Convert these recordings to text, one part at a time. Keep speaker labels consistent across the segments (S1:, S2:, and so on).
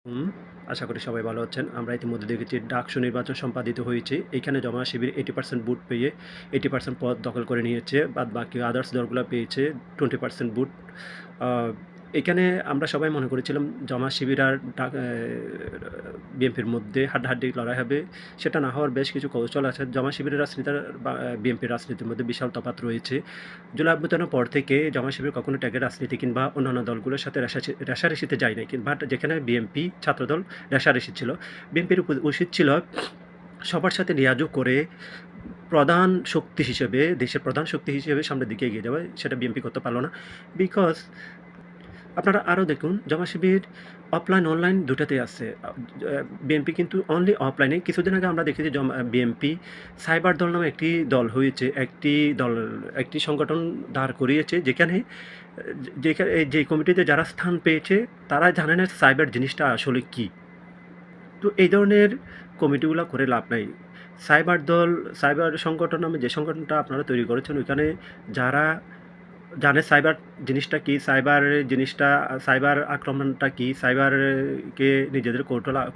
S1: হুম, আশা করি সবাই ভালো আছেন। আমরা ইতিমধ্যে দেখেছি ডাকসু নির্বাচন সম্পাদিত হয়েছে। এখানে জমা শিবির 80% ভোট পেয়ে 80% পদ দখল করে নিয়েছে। বাদবাকি আদার্স দলগুলা পেয়েছে 20% ভোট। আ এখানে আমরা সবাই মনে করেছিলাম জমা শিবির আর বিএনপির মধ্যে হাড্ডাহাড্ডি লড়াই হবে। সেটা না হওয়ার বেশ কিছু কৌশল আছে। জমা শিবিরের রাজনীতি আর বিএনপির রাজনীতির মধ্যে বিশাল তফাৎ রয়েছে। জুলাই অভ্যুত্থানের পর থেকে জামায়াত শিবির কখনো ট্যাগের রাজনীতি কিংবা অন্যান্য দলগুলোর সাথে রেষারেষিতে যায় নাই। বাট যেখানে বিএনপি ছাত্রদল রেষারেষি ছিল। বিএনপির উচিত ছিল সবার সাথে লিয়াজোগ করে প্রধান শক্তি হিসেবে, দেশের প্রধান শক্তি হিসেবে সামনের দিকে এগিয়ে যাওয়া। সেটা বিএনপি করতে পারল না। বিকজ আপনারা আরও দেখুন জামায়াত শিবির অফলাইন, অনলাইন দুটাতেই আছে। বিএনপি কিন্তু অনলি অফলাইনে। কিছুদিন আগে আমরা দেখেছি বিএনপি সাইবার দল নামে একটি দল হয়েছে। একটি সংগঠন দাঁড় করিয়েছে যেখানে যে কমিটিতে যারা স্থান পেয়েছে তারা জানে না সাইবার জিনিসটা আসলে কী। তো এই ধরনের কমিটিগুলা করে লাভ নাই। সাইবার সংগঠন নামে যে সংগঠনটা আপনারা তৈরি করেছেন ওইখানে যারা জানে সাইবার জিনিসটা কী, সাইবার আক্রমণটা কী, সাইবারকে নিজেদের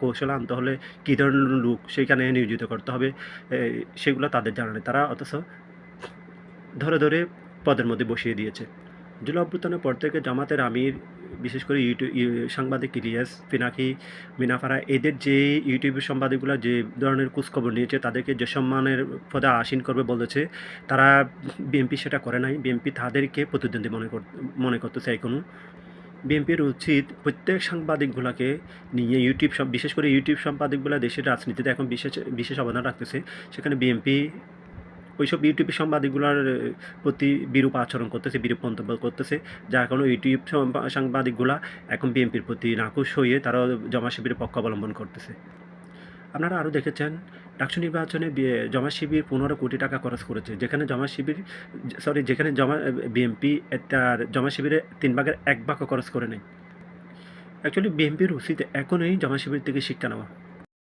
S1: কৌশলে আনতে হলে কী ধরনের লোক সেইখানে নিয়োজিত করতে হবে, সেগুলো তাদের জানা নেই। তারা অথচ ধরে পদের মধ্যে বসিয়ে দিয়েছে। জুলাই অভ্যুত্থানের পর থেকে জামাতের আমির, বিশেষ করে সাংবাদিক ইলিয়াস, পিনাকি, মিনাফারা এদের যে ইউটিউবের সাংবাদিকগুলা যে ধরনের খোঁজখবর নিয়েছে তাদেরকে যে সম্মানের পদে আসীন করবে বলেছে, তারা বিএনপি সেটা করে নাই। বিএনপি তাদেরকে প্রতিদ্বন্দ্বী মনে করতেছে এখনো। বিএনপির উচিত প্রত্যেক সাংবাদিকগুলাকে নিয়ে বিশেষ করে ইউটিউব সাংবাদিকগুলা দেশের রাজনীতিতে এখন বিশেষ অবদান রাখতেছে। সেখানে বিএনপি ওইসব ইউটিউব সাংবাদিকগুলার প্রতি বিরূপ আচরণ করতেছে, বিরূপ মন্তব্য করতেছে। যার কারণে ইউটিউব সাংবাদিকগুলা এখন বিএনপির প্রতি নাখুশ হয়ে তারাও জামায়াত শিবিরের পক্ষ অবলম্বন করতেছে। আপনারা আরও দেখেছেন ডাকসু নির্বাচনে জামায়াত শিবির 15 কোটি টাকা খরচ করেছে। যেখানে বিএনপি তার জামায়াত শিবিরের 3 ভাগের 1 ভাগও খরচ করে নাই। অ্যাকচুয়ালি বিএনপির উচিত এখনই জামায়াত শিবির থেকে শিক্ষা নেওয়া।